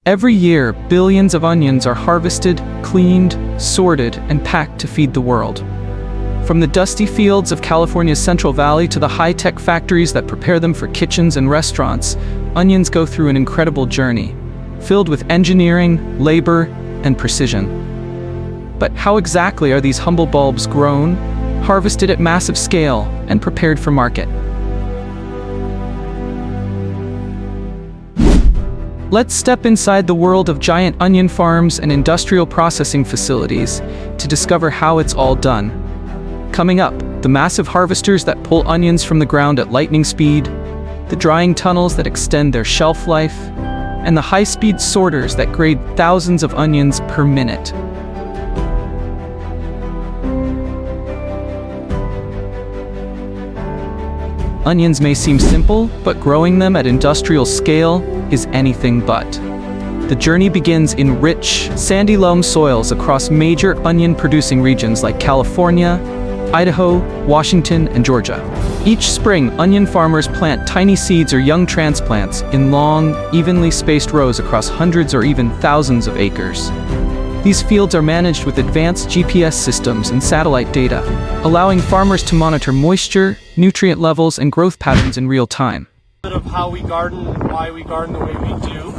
Every year, billions of onions are harvested, cleaned, sorted, and packed to feed the world. From the dusty fields of California's Central Valley to the high-tech factories that prepare them for kitchens and restaurants, onions go through an incredible journey, filled with engineering, labor, and precision. But how exactly are these humble bulbs grown, harvested at massive scale, and prepared for market? Let's step inside the world of giant onion farms and industrial processing facilities to discover how it's all done. Coming up, the massive harvesters that pull onions from the ground at lightning speed, the drying tunnels that extend their shelf life, and the high-speed sorters that grade thousands of onions per minute. Onions may seem simple, but growing them at industrial scale is anything but. The journey begins in rich, sandy loam soils across major onion-producing regions like California, Idaho, Washington, and Georgia. Each spring, onion farmers plant tiny seeds or young transplants in long, evenly spaced rows across hundreds or even thousands of acres. These fields are managed with advanced GPS systems and satellite data, allowing farmers to monitor moisture, nutrient levels, and growth patterns in real time. A bit of how we garden and why we garden the way we do.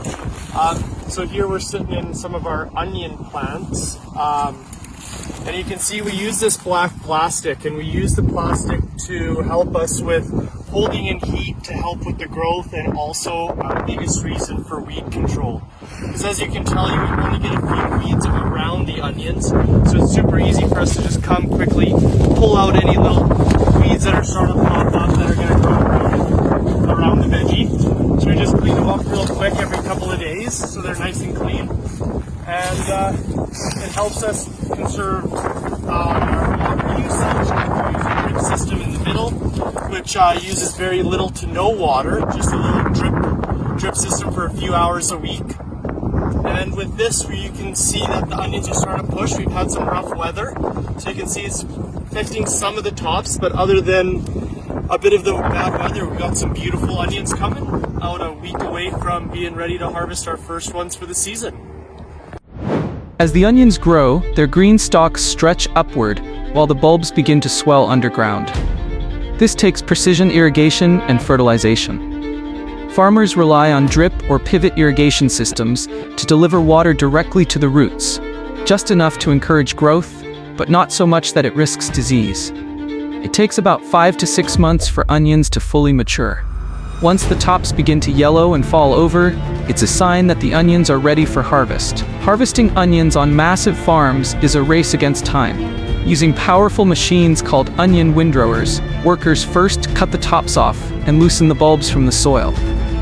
So here we're sitting in some of our onion plants. And you can see we use this black plastic, and we use the plastic to help us with holding in heat to help with the growth, and also our biggest reason for weed control. Because as you can tell, you only get a few weeds around the onions, so it's super easy for us to just come quickly, pull out any little weeds that are starting to pop up that are going to grow around the veggie. So we just clean them up real quick every couple of days so they're nice and clean. And it helps us conserve our water usage. We use a drip system in the middle, which uses very little to no water, just a little drip system for a few hours a week. And with this, you can see that the onions are starting to push. We've had some rough weather, so you can see it's affecting some of the tops, but other than a bit of the bad weather, we've got some beautiful onions coming out a week away from being ready to harvest our first ones for the season. As the onions grow, their green stalks stretch upward while the bulbs begin to swell underground. This takes precision irrigation and fertilization. Farmers rely on drip or pivot irrigation systems to deliver water directly to the roots, just enough to encourage growth, but not so much that it risks disease. It takes about 5 to 6 months for onions to fully mature. Once the tops begin to yellow and fall over, it's a sign that the onions are ready for harvest. Harvesting onions on massive farms is a race against time. Using powerful machines called onion windrowers, workers first cut the tops off and loosen the bulbs from the soil.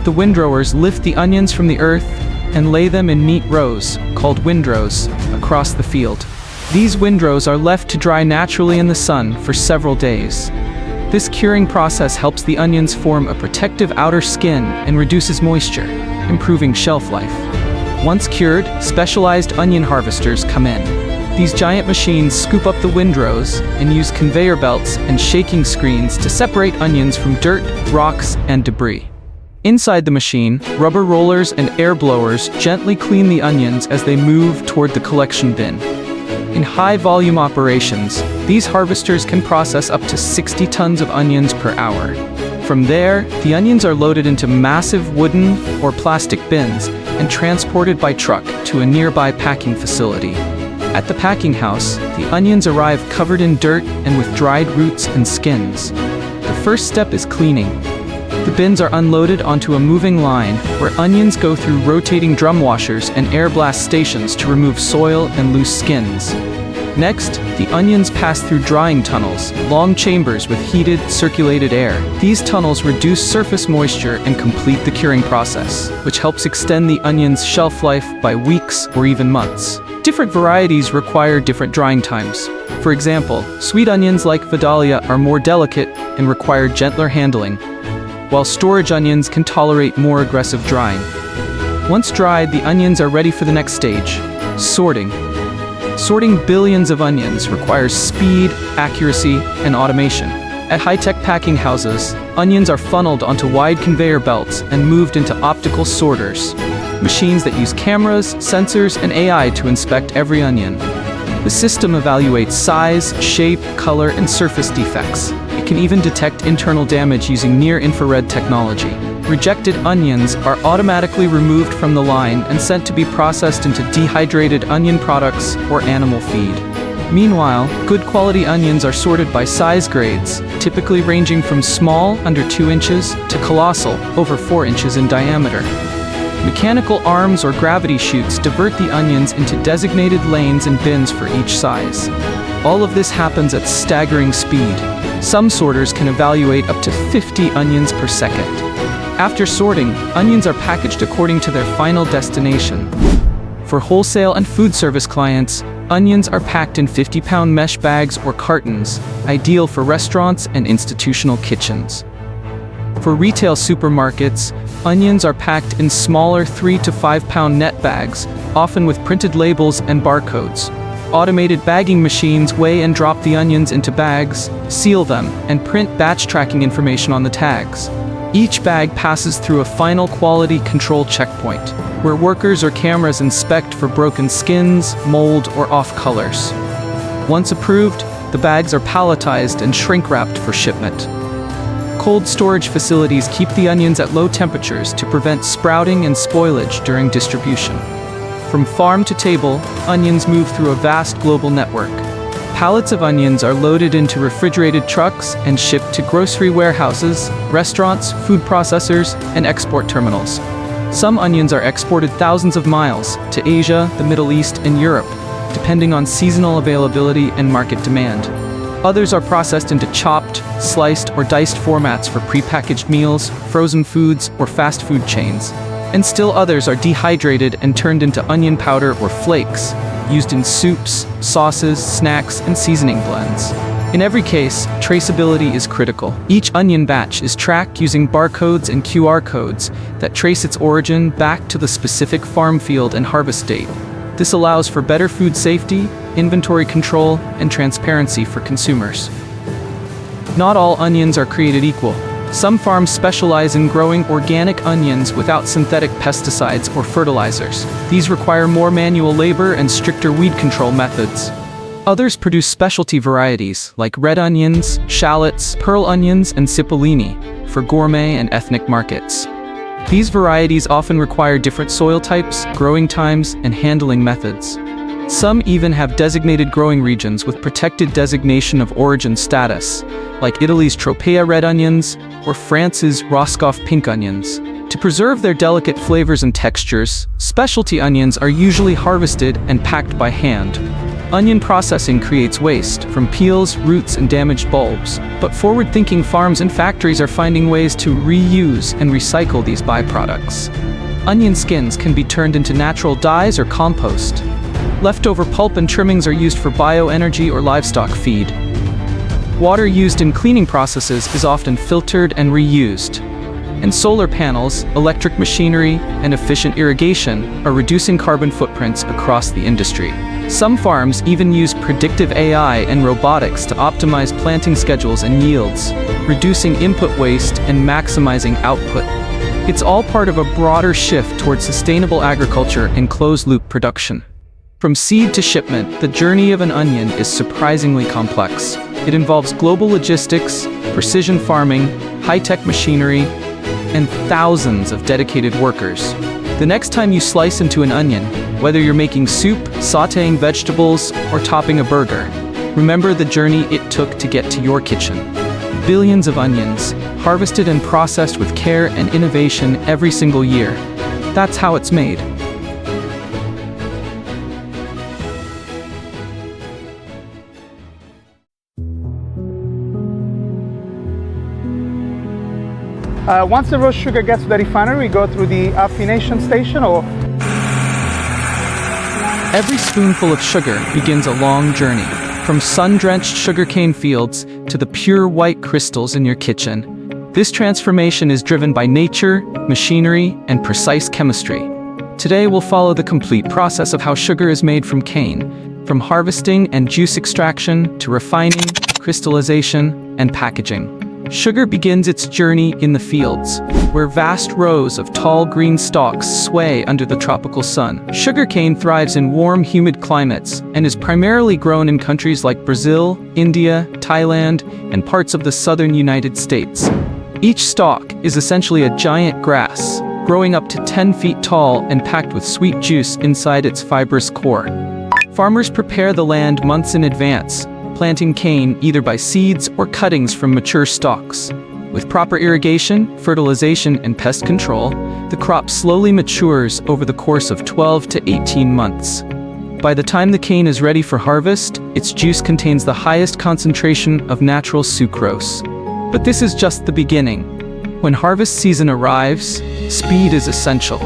The windrowers lift the onions from the earth and lay them in neat rows, called windrows, across the field. These windrows are left to dry naturally in the sun for several days. This curing process helps the onions form a protective outer skin and reduces moisture, improving shelf life. Once cured, specialized onion harvesters come in. These giant machines scoop up the windrows and use conveyor belts and shaking screens to separate onions from dirt, rocks, and debris. Inside the machine, rubber rollers and air blowers gently clean the onions as they move toward the collection bin. In high-volume operations, these harvesters can process up to 60 tons of onions per hour. From there, the onions are loaded into massive wooden or plastic bins and transported by truck to a nearby packing facility. At the packing house, the onions arrive covered in dirt and with dried roots and skins. The first step is cleaning. The bins are unloaded onto a moving line where onions go through rotating drum washers and air blast stations to remove soil and loose skins. Next, the onions pass through drying tunnels, long chambers with heated, circulated air. These tunnels reduce surface moisture and complete the curing process, which helps extend the onion's shelf life by weeks or even months. Different varieties require different drying times. For example, sweet onions like Vidalia are more delicate and require gentler handling, while storage onions can tolerate more aggressive drying. Once dried, the onions are ready for the next stage, sorting. Sorting billions of onions requires speed, accuracy, and automation. At high-tech packing houses, onions are funneled onto wide conveyor belts and moved into optical sorters. machines that use cameras, sensors, and AI to inspect every onion. The system evaluates size, shape, color, and surface defects. It can even detect internal damage using near-infrared technology. Rejected onions are automatically removed from the line and sent to be processed into dehydrated onion products or animal feed. Meanwhile, good quality onions are sorted by size grades, typically ranging from small, under 2 inches, to colossal, over 4 inches in diameter. Mechanical arms or gravity chutes divert the onions into designated lanes and bins for each size. All of this happens at staggering speed. Some sorters can evaluate up to 50 onions per second. After sorting, onions are packaged according to their final destination. For wholesale and food service clients, onions are packed in 50-pound mesh bags or cartons, ideal for restaurants and institutional kitchens. For retail supermarkets, onions are packed in smaller 3 to 5-pound net bags, often with printed labels and barcodes. Automated bagging machines weigh and drop the onions into bags, seal them, and print batch tracking information on the tags. Each bag passes through a final quality control checkpoint, where workers or cameras inspect for broken skins, mold, or off colors. Once approved, the bags are palletized and shrink-wrapped for shipment. Cold storage facilities keep the onions at low temperatures to prevent sprouting and spoilage during distribution. From farm to table, onions move through a vast global network. Pallets of onions are loaded into refrigerated trucks and shipped to grocery warehouses, restaurants, food processors, and export terminals. Some onions are exported thousands of miles to Asia, the Middle East, and Europe, depending on seasonal availability and market demand. Others are processed into chopped, sliced, or diced formats for prepackaged meals, frozen foods, or fast food chains. And still others are dehydrated and turned into onion powder or flakes, used in soups, sauces, snacks, and seasoning blends. In every case, traceability is critical. Each onion batch is tracked using barcodes and QR codes that trace its origin back to the specific farm field and harvest date. This allows for better food safety, inventory control, and transparency for consumers. Not all onions are created equal. Some farms specialize in growing organic onions without synthetic pesticides or fertilizers. These require more manual labor and stricter weed control methods. Others produce specialty varieties like red onions, shallots, pearl onions, and cipollini for gourmet and ethnic markets. These varieties often require different soil types, growing times, and handling methods. Some even have designated growing regions with protected designation of origin status, like Italy's Tropea red onions or France's Roscoff pink onions. To preserve their delicate flavors and textures, specialty onions are usually harvested and packed by hand. Onion processing creates waste from peels, roots, and damaged bulbs, but forward-thinking farms and factories are finding ways to reuse and recycle these byproducts. Onion skins can be turned into natural dyes or compost. Leftover pulp and trimmings are used for bioenergy or livestock feed. Water used in cleaning processes is often filtered and reused. And solar panels, electric machinery, and efficient irrigation are reducing carbon footprints across the industry. Some farms even use predictive AI and robotics to optimize planting schedules and yields, reducing input waste and maximizing output. It's all part of a broader shift towards sustainable agriculture and closed-loop production. From seed to shipment, the journey of an onion is surprisingly complex. It involves global logistics, precision farming, high-tech machinery, and thousands of dedicated workers. The next time you slice into an onion, whether you're making soup, sautéing vegetables, or topping a burger, remember the journey it took to get to your kitchen. Billions of onions, harvested and processed with care and innovation every single year. That's how it's made. Once the roast sugar gets to the refinery, we go through the affination station or... Every spoonful of sugar begins a long journey, from sun-drenched sugarcane fields to the pure white crystals in your kitchen. This transformation is driven by nature, machinery, and precise chemistry. Today we'll follow the complete process of how sugar is made from cane, from harvesting and juice extraction to refining, crystallization, and packaging. Sugar begins its journey in the fields, where vast rows of tall green stalks sway under the tropical sun. Sugarcane thrives in warm, humid climates and is primarily grown in countries like Brazil, India, Thailand, and parts of the southern United States. Each stalk is essentially a giant grass, growing up to 10 feet tall and packed with sweet juice inside its fibrous core. Farmers prepare the land months in advance, planting cane either by seeds or cuttings from mature stalks. With proper irrigation, fertilization, and pest control, the crop slowly matures over the course of 12 to 18 months. By the time the cane is ready for harvest, its juice contains the highest concentration of natural sucrose. But this is just the beginning. When harvest season arrives, speed is essential.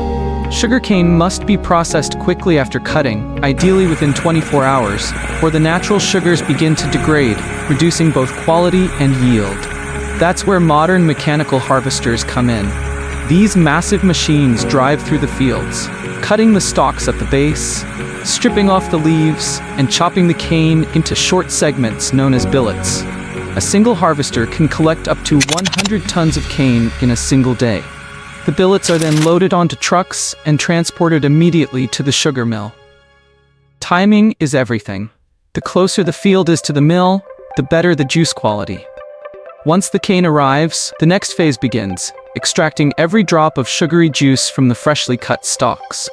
Sugarcane must be processed quickly after cutting, ideally within 24 hours, or the natural sugars begin to degrade, reducing both quality and yield. That's where modern mechanical harvesters come in. These massive machines drive through the fields, cutting the stalks at the base, stripping off the leaves, and chopping the cane into short segments known as billets. A single harvester can collect up to 100 tons of cane in a single day. The billets are then loaded onto trucks and transported immediately to the sugar mill. Timing is everything. The closer the field is to the mill, the better the juice quality. Once the cane arrives, the next phase begins, extracting every drop of sugary juice from the freshly cut stalks.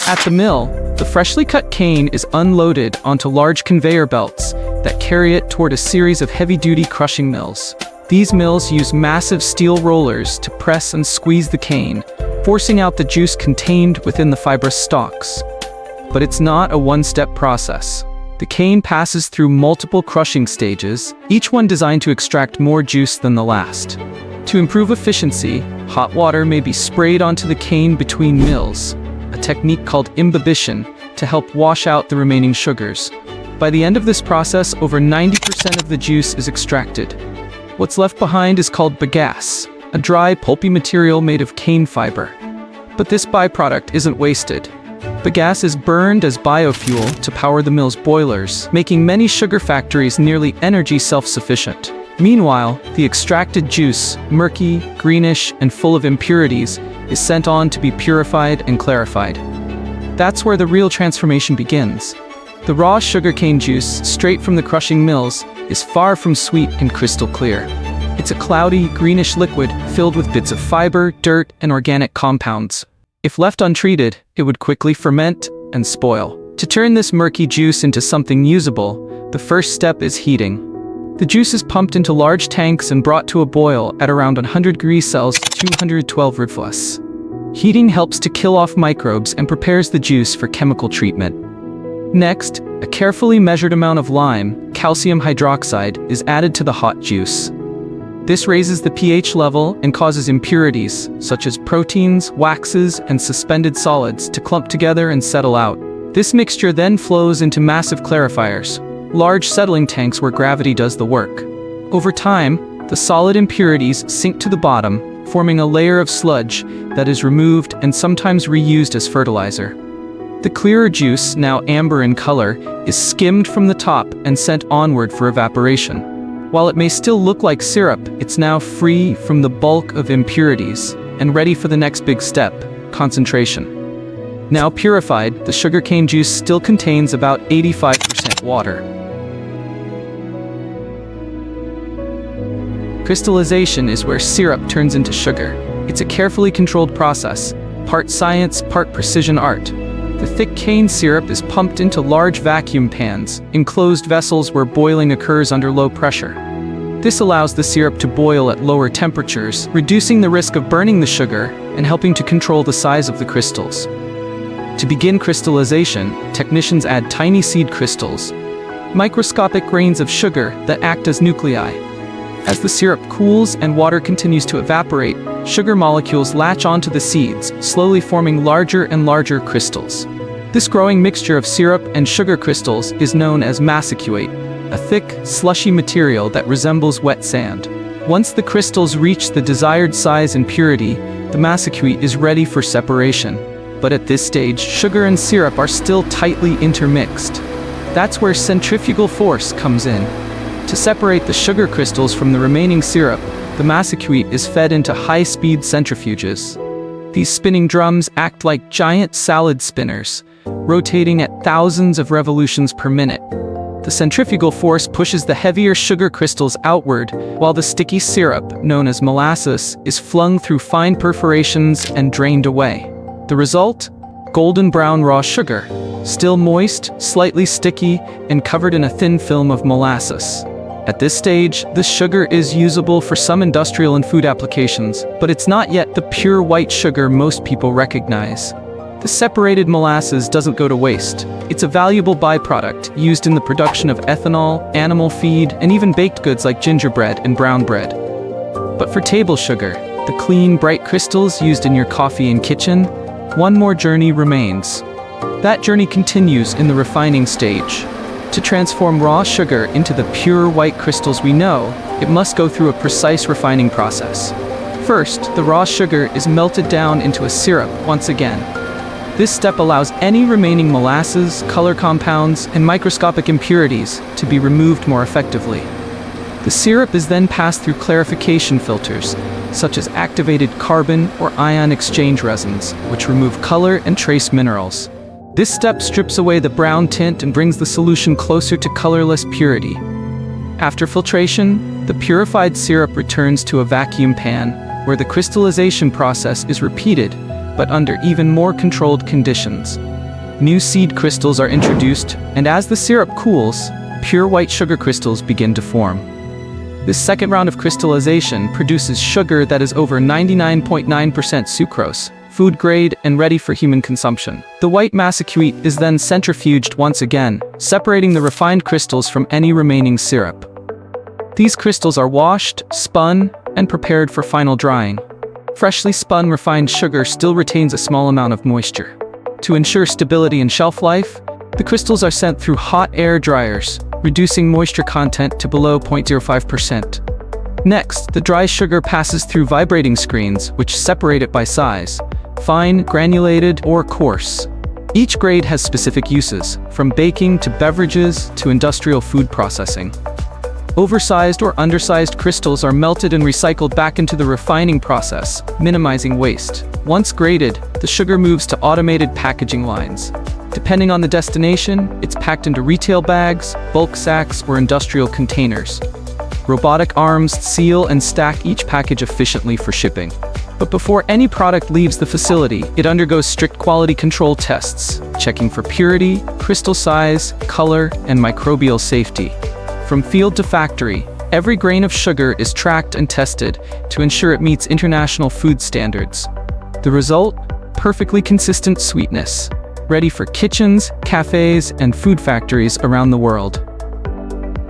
At the mill, the freshly cut cane is unloaded onto large conveyor belts that carry it toward a series of heavy-duty crushing mills. These mills use massive steel rollers to press and squeeze the cane, forcing out the juice contained within the fibrous stalks. But it's not a one-step process. The cane passes through multiple crushing stages, each one designed to extract more juice than the last. To improve efficiency, hot water may be sprayed onto the cane between mills, a technique called imbibition, to help wash out the remaining sugars. By the end of this process, over 90% of the juice is extracted. What's left behind is called bagasse, a dry, pulpy material made of cane fiber. But this byproduct isn't wasted. Bagasse is burned as biofuel to power the mill's boilers, making many sugar factories nearly energy self-sufficient. Meanwhile, the extracted juice, murky, greenish, and full of impurities, is sent on to be purified and clarified. That's where the real transformation begins. The raw sugarcane juice, straight from the crushing mills, is far from sweet and crystal clear. It's a cloudy, greenish liquid filled with bits of fiber, dirt, and organic compounds. If left untreated, it would quickly ferment and spoil. To turn this murky juice into something usable, the first step is heating. The juice is pumped into large tanks and brought to a boil at around 100 degrees Celsius to 212 Celsius. Heating helps to kill off microbes and prepares the juice for chemical treatment. Next, a carefully measured amount of lime, calcium hydroxide, is added to the hot juice. This raises the pH level and causes impurities, such as proteins, waxes, and suspended solids, to clump together and settle out. This mixture then flows into massive clarifiers, large settling tanks where gravity does the work. Over time, the solid impurities sink to the bottom, forming a layer of sludge that is removed and sometimes reused as fertilizer. The clearer juice, now amber in color, is skimmed from the top and sent onward for evaporation. While it may still look like syrup, it's now free from the bulk of impurities and ready for the next big step, concentration. Now purified, the sugarcane juice still contains about 85% water. Crystallization is where syrup turns into sugar. It's a carefully controlled process, part science, part precision art. The thick cane syrup is pumped into large vacuum pans, enclosed vessels where boiling occurs under low pressure. This allows the syrup to boil at lower temperatures, reducing the risk of burning the sugar and helping to control the size of the crystals. To begin crystallization, technicians add tiny seed crystals, microscopic grains of sugar that act as nuclei. As the syrup cools and water continues to evaporate, sugar molecules latch onto the seeds, slowly forming larger and larger crystals. This growing mixture of syrup and sugar crystals is known as massicate, a thick, slushy material that resembles wet sand. Once the crystals reach the desired size and purity, the massicate is ready for separation. But at this stage, sugar and syrup are still tightly intermixed. That's where centrifugal force comes in. To separate the sugar crystals from the remaining syrup, the massacrete is fed into high-speed centrifuges. These spinning drums act like giant salad spinners, rotating at thousands of revolutions per minute. The centrifugal force pushes the heavier sugar crystals outward, while the sticky syrup, known as molasses, is flung through fine perforations and drained away. The result? Golden brown raw sugar, still moist, slightly sticky, and covered in a thin film of molasses. At this stage, this sugar is usable for some industrial and food applications, but it's not yet the pure white sugar most people recognize. The separated molasses doesn't go to waste. It's a valuable byproduct used in the production of ethanol, animal feed, and even baked goods like gingerbread and brown bread. But for table sugar, the clean, bright crystals used in your coffee and kitchen, one more journey remains. That journey continues in the refining stage. To transform raw sugar into the pure white crystals we know, it must go through a precise refining process. First, the raw sugar is melted down into a syrup once again. This step allows any remaining molasses, color compounds, and microscopic impurities to be removed more effectively. The syrup is then passed through clarification filters, such as activated carbon or ion exchange resins, which remove color and trace minerals. This step strips away the brown tint and brings the solution closer to colorless purity. After filtration, the purified syrup returns to a vacuum pan, where the crystallization process is repeated, but under even more controlled conditions. New seed crystals are introduced, and as the syrup cools, pure white sugar crystals begin to form. This second round of crystallization produces sugar that is over 99.9% sucrose, food grade and ready for human consumption. The white massacrete is then centrifuged once again, separating the refined crystals from any remaining syrup. These crystals are washed, spun, and prepared for final drying. Freshly spun refined sugar still retains a small amount of moisture. To ensure stability and shelf life, the crystals are sent through hot air dryers, reducing moisture content to below 0.05%. Next, the dry sugar passes through vibrating screens, which separate it by size: fine, granulated, or coarse. Each grade has specific uses, from baking to beverages to industrial food processing. Oversized or undersized crystals are melted and recycled back into the refining process, minimizing waste. Once graded, the sugar moves to automated packaging lines. Depending on the destination, it's packed into retail bags, bulk sacks, or industrial containers. Robotic arms seal and stack each package efficiently for shipping. But before any product leaves the facility, it undergoes strict quality control tests, checking for purity, crystal size, color, and microbial safety. From field to factory, every grain of sugar is tracked and tested to ensure it meets international food standards. The result? Perfectly consistent sweetness, ready for kitchens, cafes, and food factories around the world.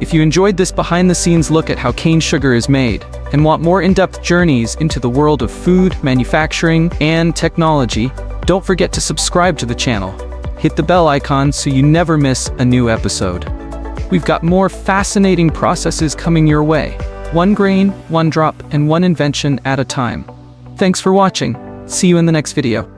If you enjoyed this behind-the-scenes look at how cane sugar is made, and want more in-depth journeys into the world of food, manufacturing, and technology, don't forget to subscribe to the channel. Hit the bell icon so you never miss a new episode. We've got more fascinating processes coming your way. One grain, one drop, and one invention at a time. Thanks for watching. See you in the next video.